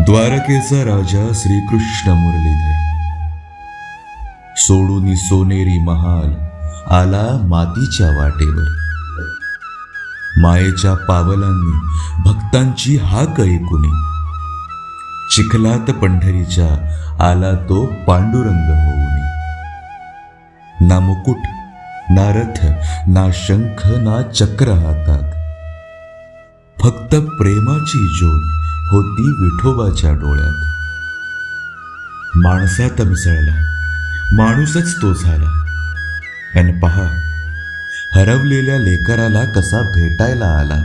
द्वारकेचा राजा श्रीकृष्ण मुरलीधर सोडून सोनेरी महाल आला मातीच्या वाटेवर. मायेच्या पावलांनी भक्तांची हाक ऐकुनी चिखलात पंढरीच्या आला तो पांडुरंग होऊनी. ना मुकुट ना रथ ना शंख ना चक्र हातात, फक्त प्रेमाची ज्योत होती विठोबाच्या डोळ्यात. माणसात मिसळला माणूसच तो झाला, अन पहा हरवलेल्या लेकराला कसा भेटायला आला.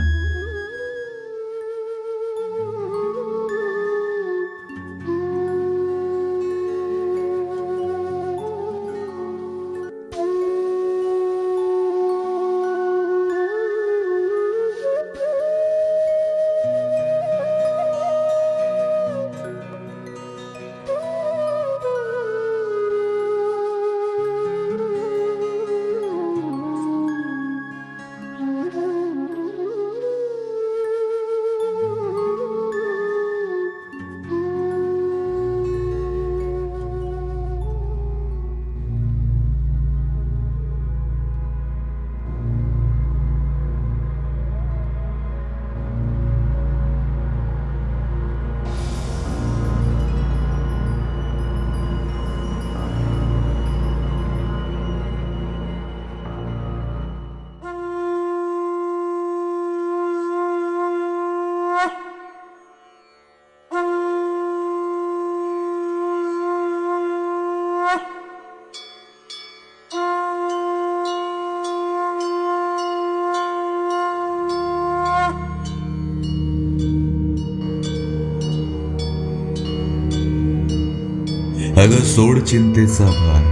अगं सोड चिंतेचा भार,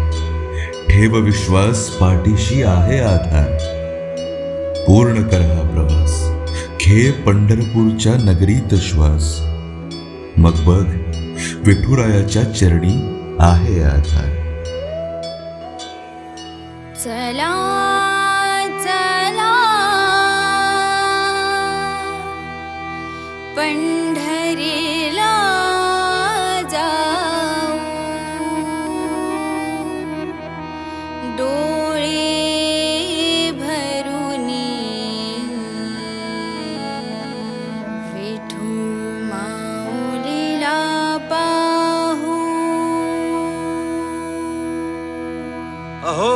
ठेव विश्वास पाठीशी आहे आधार. पूर्ण कर हा प्रवास, घे पंढरपूरच्या नगरीत श्वास. मग बघ विठुरायाच्या चरणी आहे आधार. चला चला पंढरीला जाऊ, डोळे भरुनी विठू माऊलीला पाहू. अहो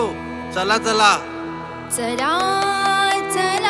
चला चला. चला चला